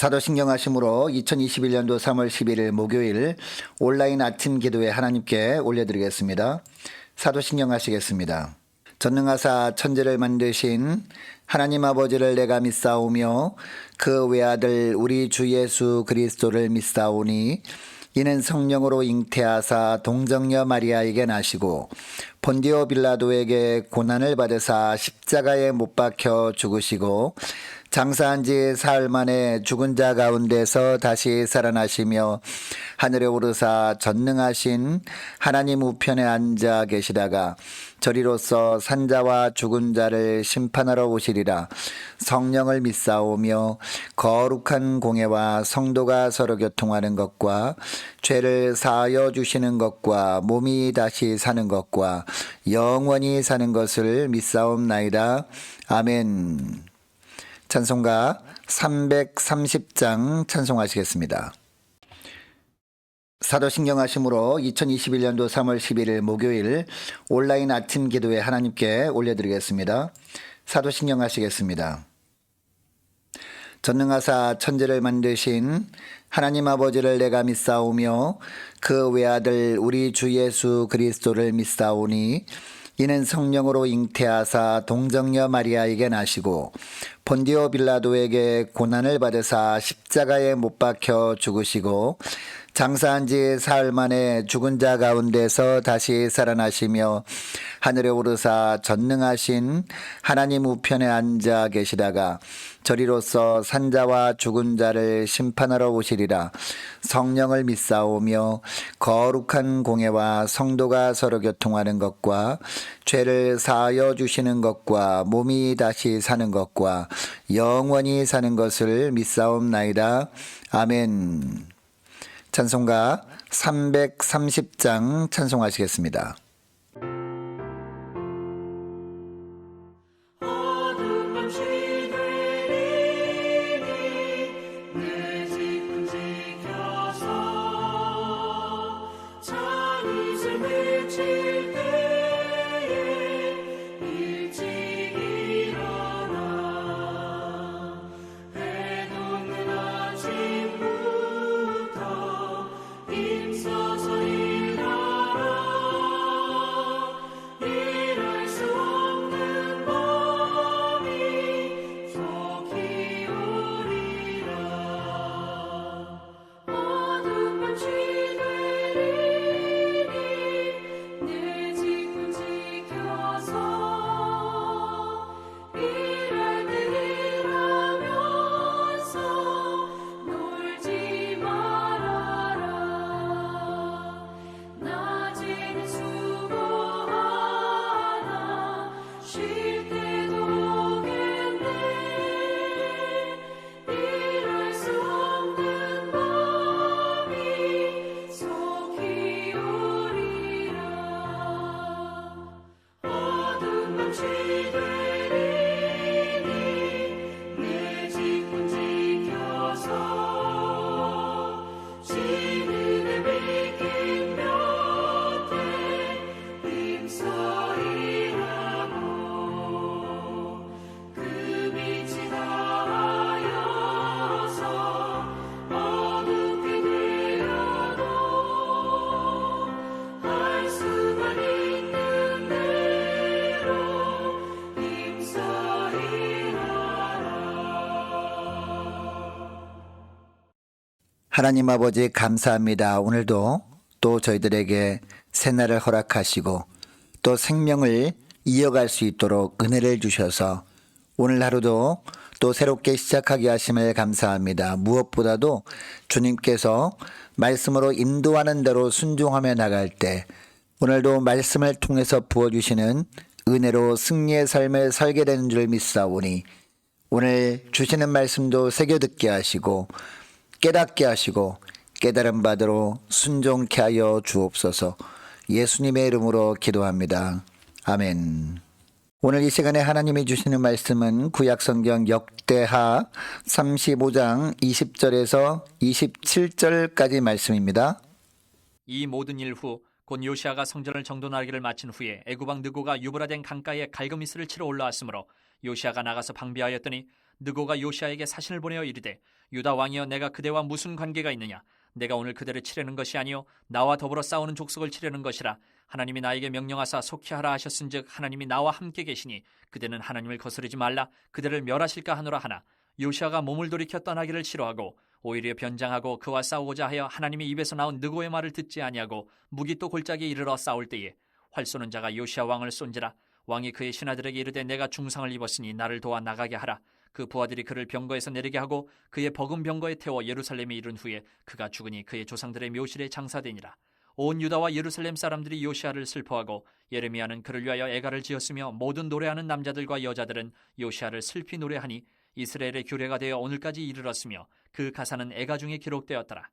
사도신경 하심으로 2021년도 3월 11일 목요일 온라인 아침 기도회 하나님께 올려드리겠습니다. 사도신경 하시겠습니다. 전능하사 천지를 만드신 하나님 아버지를 내가 믿사오며 그 외아들 우리 주 예수 그리스도를 믿사오니 이는 성령으로 잉태하사 동정녀 마리아에게 나시고 본디오 빌라도에게 고난을 받으사 십자가에 못 박혀 죽으시고 장사한 지 사흘 만에 죽은 자 가운데서 다시 살아나시며 하늘에 오르사 전능하신 하나님 우편에 앉아 계시다가 저리로서 산자와 죽은 자를 심판하러 오시리라. 성령을 믿사오며 거룩한 공예와 성도가 서로 교통하는 것과 죄를 사하여 주시는 것과 몸이 다시 사는 것과 영원히 사는 것을 믿사옵나이다. 아멘. 찬송가 330장 찬송하시겠습니다. 사도신경 하심으로 2021년도 3월 11일 목요일 온라인 아침 기도회 하나님께 올려드리겠습니다. 사도신경 하시겠습니다. 전능하사 천지를 만드신 하나님 아버지를 내가 믿사오며 그 외아들 우리 주 예수 그리스도를 믿사오니 이는 성령으로 잉태하사 동정녀 마리아에게 나시고 본디오 빌라도에게 고난을 받으사 십자가에 못 박혀 죽으시고 장사한 지 사흘 만에 죽은 자 가운데서 다시 살아나시며 하늘에 오르사 전능하신 하나님 우편에 앉아 계시다가 저리로서 산자와 죽은 자를 심판하러 오시리라. 성령을 믿사오며 거룩한 공예와 성도가 서로 교통하는 것과 죄를 사하여 주시는 것과 몸이 다시 사는 것과 영원히 사는 것을 믿사옵나이다. 아멘. 찬송가 330장 찬송하시겠습니다. 하나님 아버지 감사합니다. 오늘도 또 저희들에게 새날을 허락하시고 또 생명을 이어갈 수 있도록 은혜를 주셔서 오늘 하루도 또 새롭게 시작하게 하심을 감사합니다. 무엇보다도 주님께서 말씀으로 인도하는 대로 순종하며 나갈 때 오늘도 말씀을 통해서 부어주시는 은혜로 승리의 삶을 살게 되는 줄 믿사오니 오늘 주시는 말씀도 새겨 듣게 하시고 깨닫게 하시고 깨달음 받으러 순종케 하여 주옵소서. 예수님의 이름으로 기도합니다. 아멘. 오늘 이 시간에 하나님이 주시는 말씀은 구약성경 역대하 35장 20절에서 27절까지 말씀입니다. 이 모든 일 후 곧 요시아가 성전을 정돈하기를 마친 후에 애굽 왕 느고가 유브라덴 강가에 갈그미스를 치러 올라왔으므로 요시아가 나가서 방비하였더니 느고가 요시아에게 사신을 보내어 이르되 유다 왕이여 내가 그대와 무슨 관계가 있느냐 내가 오늘 그대를 치려는 것이 아니요 나와 더불어 싸우는 족속을 치려는 것이라 하나님이 나에게 명령하사 속히 하라 하셨은즉 하나님이 나와 함께 계시니 그대는 하나님을 거스르지 말라 그대를 멸하실까 하노라 하나 요시아가 몸을 돌이켜 떠나기를 싫어하고 오히려 변장하고 그와 싸우고자 하여 하나님의 입에서 나온 느고의 말을 듣지 아니하고 무기 또 골짜기에 이르러 싸울 때에 활 쏘는 자가 요시아 왕을 쏜지라 왕이 그의 신하들에게 이르되 내가 중상을 입었으니 나를 도와 나가게 하라 그 부하들이 그를 병거에서 내리게 하고 그의 버금 병거에 태워 예루살렘에 이른 후에 그가 죽으니 그의 조상들의 묘실에 장사되니라 온 유다와 예루살렘 사람들이 요시아를 슬퍼하고 예레미야는 그를 위하여 애가를 지었으며 모든 노래하는 남자들과 여자들은 요시아를 슬피 노래하니 이스라엘의 규례가 되어 오늘까지 이르렀으며 그 가사는 애가 중에 기록되었더라.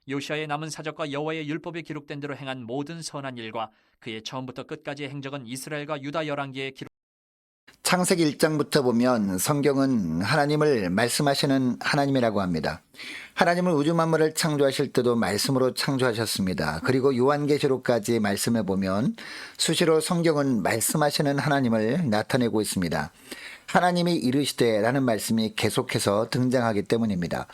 요시아의 남은 사적과 여호와의 율법에 기록된 대로 행한 모든 선한 일과 그의 처음부터 끝까지의 행적은 이스라엘과 유다 열왕기에 기록. 창세기 1장부터 보면 성경은 하나님을 말씀하시는 하나님이라고 합니다. 하나님은 우주 만물을 창조하실 때도 말씀으로 창조하셨습니다. 그리고 요한계시록까지 말씀해 보면 수시로 성경은 말씀하시는 하나님을 나타내고 있습니다. 하나님이 이르시되 라는 말씀이 계속해서 등장하기 때문입니다.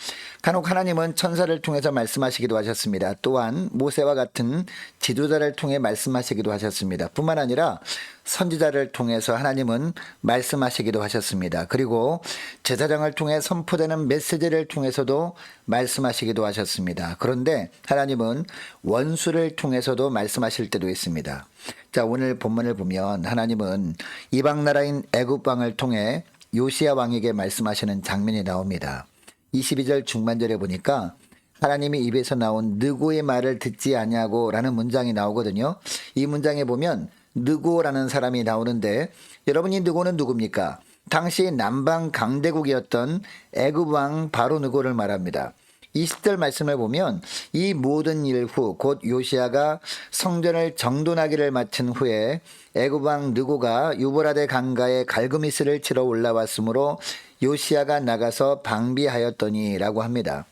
간혹 하나님은 천사를 통해서 말씀하시기도 하셨습니다. 또한 모세와 같은 지도자를 통해 말씀하시기도 하셨습니다. 뿐만 아니라 선지자를 통해서 하나님은 말씀하시기도 하셨습니다. 그리고 제사장을 통해 선포되는 메시지를 통해서도 말씀하시기도 하셨습니다. 그런데 하나님은 원수를 통해서도 말씀하실 때도 있습니다. 자, 오늘 본문을 보면 하나님은 이방 나라인 애굽 왕을 통해 요시야 왕에게 말씀하시는 장면이 나옵니다. 22절 중반절에 보니까 하나님이 입에서 나온 느고의 말을 듣지 아니하고 라는 문장이 나오거든요. 이 문장에 보면 느고라는 사람이 나오는데 여러분이 느고는 누굽니까? 당시 남방 강대국이었던 애굽 왕 바로 느고를 말합니다. 20절 말씀을 보면 이 모든 일 후 곧 요시아가 성전을 정돈하기를 마친 후에 애굽 왕 느고가 유브라데 강가에 갈그미스를 치러 올라왔으므로 요시아가 나가서 방비하였더니라고 합니다.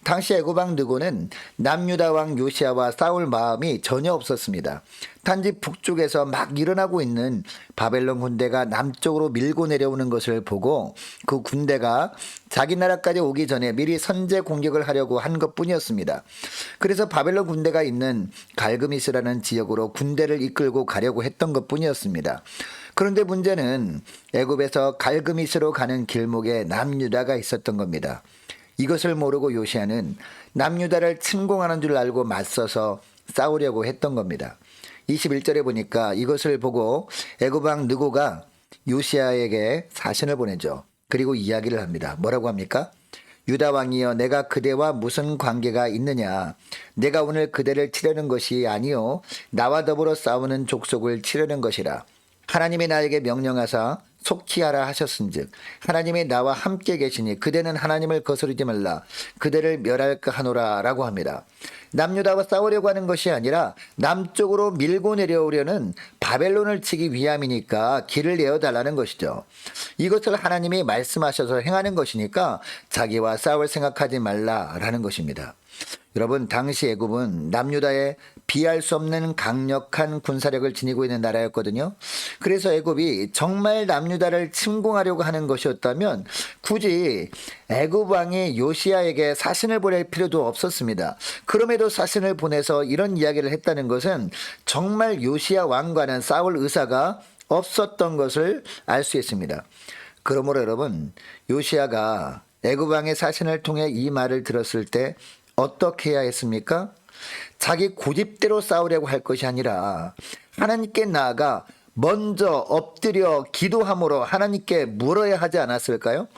당시 애굽 왕 느고는 남유다 왕 요시아와 싸울 마음이 전혀 없었습니다. 단지 북쪽에서 막 일어나고 있는 바벨론 군대가 남쪽으로 밀고 내려오는 것을 보고 그 군대가 자기 나라까지 오기 전에 미리 선제 공격을 하려고 한 것뿐이었습니다. 그래서 바벨론 군대가 있는 갈그미스라는 지역으로 군대를 이끌고 가려고 했던 것뿐이었습니다. 그런데 문제는 애굽에서 갈그미스로 가는 길목에 남유다가 있었던 겁니다. 이것을 모르고 요시아는 남유다를 침공하는 줄 알고 맞서서 싸우려고 했던 겁니다. 21절에 보니까 이것을 보고 애굽 왕 느고가 요시아에게 사신을 보내죠. 그리고 이야기를 합니다. 뭐라고 합니까? 유다 왕이여 내가 그대와 무슨 관계가 있느냐? 내가 오늘 그대를 치려는 것이 아니요 나와 더불어 싸우는 족속을 치려는 것이라. 하나님이 나에게 명령하사 속히 하라 하셨은즉 하나님이 나와 함께 계시니 그대는 하나님을 거스르지 말라 그대를 멸할까 하노라 라고 합니다. 남유다와 싸우려고 하는 것이 아니라 남쪽으로 밀고 내려오려는 바벨론을 치기 위함이니까 길을 내어달라는 것이죠. 이것을 하나님이 말씀하셔서 행하는 것이니까 자기와 싸울 생각하지 말라라는 것입니다. 여러분, 당시 애굽은 남유다에 비할 수 없는 강력한 군사력을 지니고 있는 나라였거든요. 그래서 애굽이 정말 남유다를 침공하려고 하는 것이었다면 굳이 애굽 왕이 요시아에게 사신을 보낼 필요도 없었습니다. 그럼에도 사신을 보내서 이런 이야기를 했다는 것은 정말 요시아 왕과는 싸울 의사가 없었던 것을 알 수 있습니다. 그러므로 여러분, 요시아가 애굽 왕의 사신을 통해 이 말을 들었을 때 어떻게 해야 했습니까? 자기 고집대로 싸우려고 할 것이 아니라 하나님께 나아가 먼저 엎드려 기도함으로 하나님께 물어야 하지 않았을까요?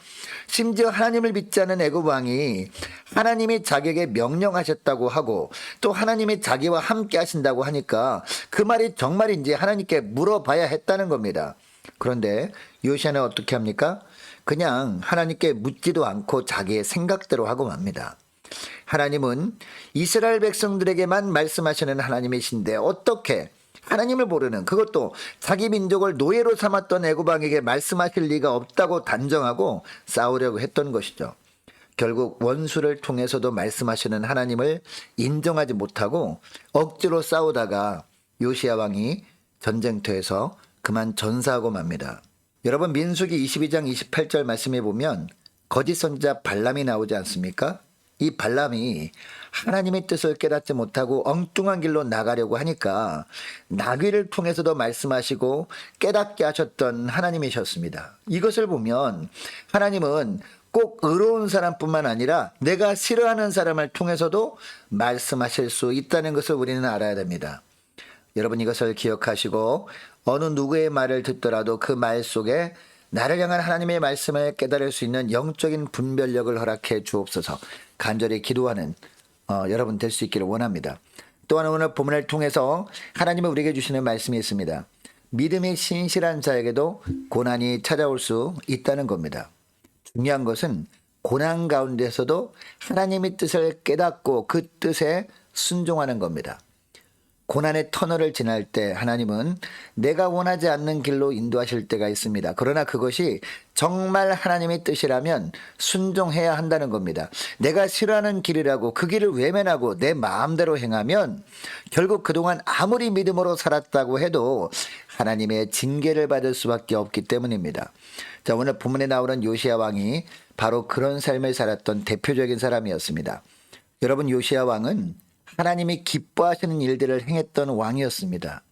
심지어 하나님을 믿지 않은 애굽 왕이 하나님이 자기에게 명령하셨다고 하고 또 하나님이 자기와 함께 하신다고 하니까 그 말이 정말인지 하나님께 물어봐야 했다는 겁니다. 그런데 요시아는 어떻게 합니까? 그냥 하나님께 묻지도 않고 자기의 생각대로 하고 맙니다. 하나님은 이스라엘 백성들에게만 말씀하시는 하나님이신데 어떻게 하나님을 모르는, 그것도 자기 민족을 노예로 삼았던 애굽 왕에게 말씀하실 리가 없다고 단정하고 싸우려고 했던 것이죠. 결국 원수를 통해서도 말씀하시는 하나님을 인정하지 못하고 억지로 싸우다가 요시야 왕이 전쟁터에서 그만 전사하고 맙니다. 여러분 민수기 22장 28절 말씀에 보면 거짓 선지자 발람이 나오지 않습니까? 이 발람이 하나님의 뜻을 깨닫지 못하고 엉뚱한 길로 나가려고 하니까 나귀를 통해서도 말씀하시고 깨닫게 하셨던 하나님이셨습니다. 이것을 보면 하나님은 꼭 의로운 사람뿐만 아니라 내가 싫어하는 사람을 통해서도 말씀하실 수 있다는 것을 우리는 알아야 됩니다. 여러분 이것을 기억하시고 어느 누구의 말을 듣더라도 그 말 속에 나를 향한 하나님의 말씀을 깨달을 수 있는 영적인 분별력을 허락해 주옵소서. 간절히 기도하는 여러분 될 수 있기를 원합니다. 또한 오늘 본문을 통해서 하나님이 우리에게 주시는 말씀이 있습니다. 믿음이 신실한 자에게도 고난이 찾아올 수 있다는 겁니다. 중요한 것은 고난 가운데서도 하나님의 뜻을 깨닫고 그 뜻에 순종하는 겁니다. 고난의 터널을 지날 때 하나님은 내가 원하지 않는 길로 인도하실 때가 있습니다. 그러나 그것이 정말 하나님의 뜻이라면 순종해야 한다는 겁니다. 내가 싫어하는 길이라고 그 길을 외면하고 내 마음대로 행하면 결국 그동안 아무리 믿음으로 살았다고 해도 하나님의 징계를 받을 수밖에 없기 때문입니다. 자, 오늘 본문에 나오는 요시야 왕이 바로 그런 삶을 살았던 대표적인 사람이었습니다. 여러분 요시야 왕은 하나님이 기뻐하시는 일들을 행했던 왕이었습니다.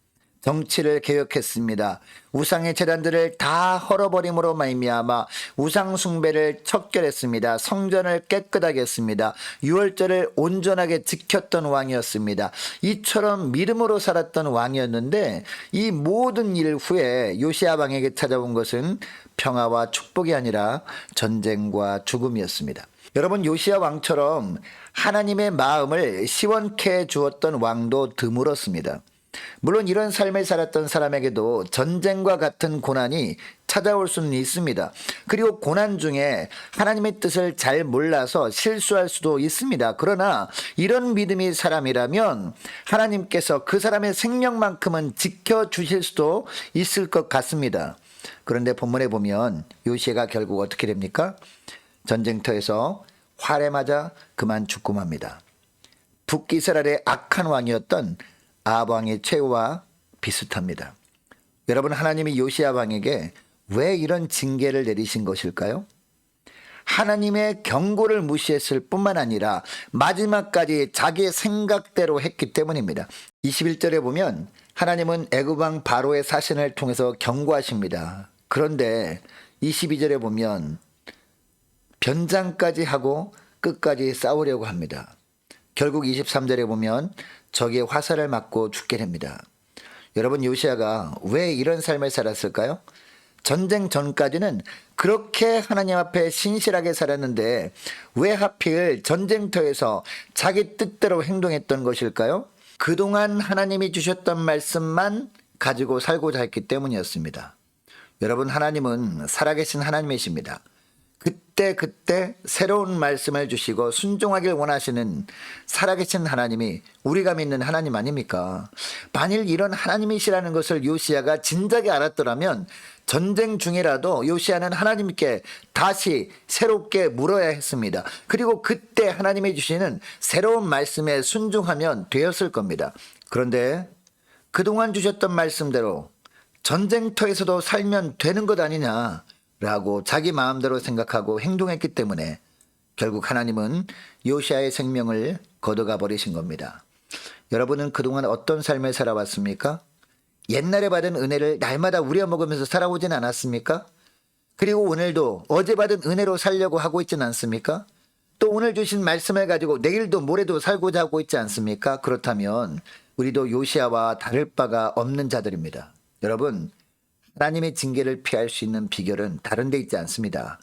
정치를 개혁했습니다. 우상의 제단들을 다 헐어버림으로 말미암아 우상 숭배를 척결했습니다. 성전을 깨끗하게 했습니다. 유월절을 온전하게 지켰던 왕이었습니다. 이처럼 믿음으로 살았던 왕이었는데 이 모든 일 후에 요시야 왕에게 찾아온 것은 평화와 축복이 아니라 전쟁과 죽음이었습니다. 여러분 요시야 왕처럼 하나님의 마음을 시원케 주었던 왕도 드물었습니다. 물론 이런 삶을 살았던 사람에게도 전쟁과 같은 고난이 찾아올 수는 있습니다. 그리고 고난 중에 하나님의 뜻을 잘 몰라서 실수할 수도 있습니다. 그러나 이런 믿음이 사람이라면 하나님께서 그 사람의 생명만큼은 지켜주실 수도 있을 것 같습니다. 그런데 본문에 보면 요시야가 결국 어떻게 됩니까? 전쟁터에서 활에 맞아 그만 죽고 맙니다. 북이스라엘의 악한 왕이었던 아합 왕의 최후와 비슷합니다. 여러분 하나님이 요시야 왕에게 왜 이런 징계를 내리신 것일까요? 하나님의 경고를 무시했을 뿐만 아니라 마지막까지 자기의 생각대로 했기 때문입니다. 21절에 보면 하나님은 애굽 왕 바로의 사신을 통해서 경고하십니다. 그런데 22절에 보면 변장까지 하고 끝까지 싸우려고 합니다. 결국 23절에 보면 적의 화살을 맞고 죽게 됩니다. 여러분 요시야가 왜 이런 삶을 살았을까요? 전쟁 전까지는 그렇게 하나님 앞에 신실하게 살았는데 왜 하필 전쟁터에서 자기 뜻대로 행동했던 것일까요? 그동안 하나님이 주셨던 말씀만 가지고 살고자 했기 때문이었습니다. 여러분 하나님은 살아계신 하나님이십니다. 그때 새로운 말씀을 주시고 순종하길 원하시는 살아계신 하나님이 우리가 믿는 하나님 아닙니까? 만일 이런 하나님이시라는 것을 요시야가 진작에 알았더라면 전쟁 중이라도 요시야는 하나님께 다시 새롭게 물어야 했습니다. 그리고 그때 하나님이 주시는 새로운 말씀에 순종하면 되었을 겁니다. 그런데 그동안 주셨던 말씀대로 전쟁터에서도 살면 되는 것 아니냐 라고 자기 마음대로 생각하고 행동했기 때문에 결국 하나님은 요시야의 생명을 거둬가 버리신 겁니다. 여러분은 그동안 어떤 삶을 살아왔습니까? 옛날에 받은 은혜를 날마다 우려먹으면서 살아오진 않았습니까? 그리고 오늘도 어제 받은 은혜로 살려고 하고 있진 않습니까? 또 오늘 주신 말씀을 가지고 내일도 모레도 살고자 하고 있지 않습니까? 그렇다면 우리도 요시야와 다를 바가 없는 자들입니다. 여러분 하나님의 징계를 피할 수 있는 비결은 다른 데 있지 않습니다.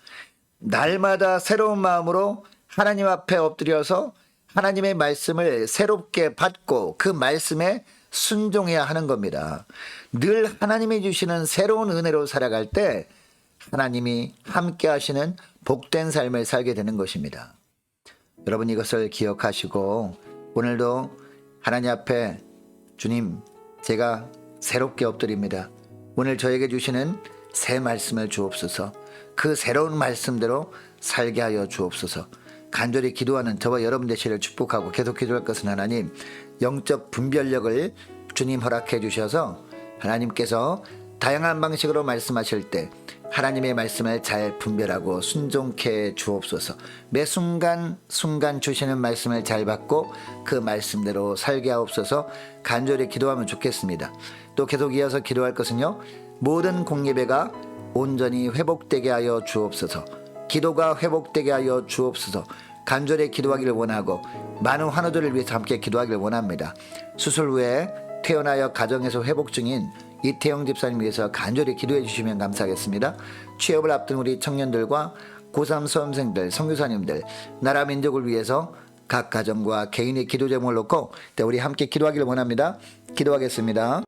날마다 새로운 마음으로 하나님 앞에 엎드려서 하나님의 말씀을 새롭게 받고 그 말씀에 순종해야 하는 겁니다. 늘 하나님이 주시는 새로운 은혜로 살아갈 때 하나님이 함께 하시는 복된 삶을 살게 되는 것입니다. 여러분 이것을 기억하시고 오늘도 하나님 앞에 주님 제가 새롭게 엎드립니다. 오늘 저에게 주시는 새 말씀을 주옵소서. 그 새로운 말씀대로 살게 하여 주옵소서. 간절히 기도하는 저와 여러분 되시를 축복하고 계속 기도할 것은 하나님 영적 분별력을 주님 허락해 주셔서 하나님께서 다양한 방식으로 말씀하실 때 하나님의 말씀을 잘 분별하고 순종케 주옵소서. 매 순간 주시는 말씀을 잘 받고 그 말씀대로 살게 하옵소서. 간절히 기도하면 좋겠습니다. 또 계속 이어서 기도할 것은요, 모든 공예배가 온전히 회복되게 하여 주옵소서. 기도가 회복되게 하여 주옵소서. 간절히 기도하기를 원하고 많은 환우들을 위해서 함께 기도하기를 원합니다. 수술 후에 퇴원하여 가정에서 회복 중인 이태영 집사님 위해서 간절히 기도해 주시면 감사하겠습니다. 취업을 앞둔 우리 청년들과 고3 수험생들, 선교사님들, 나라 민족을 위해서 각 가정과 개인의 기도 제목을 놓고 우리 함께 기도하기를 원합니다. 기도하겠습니다.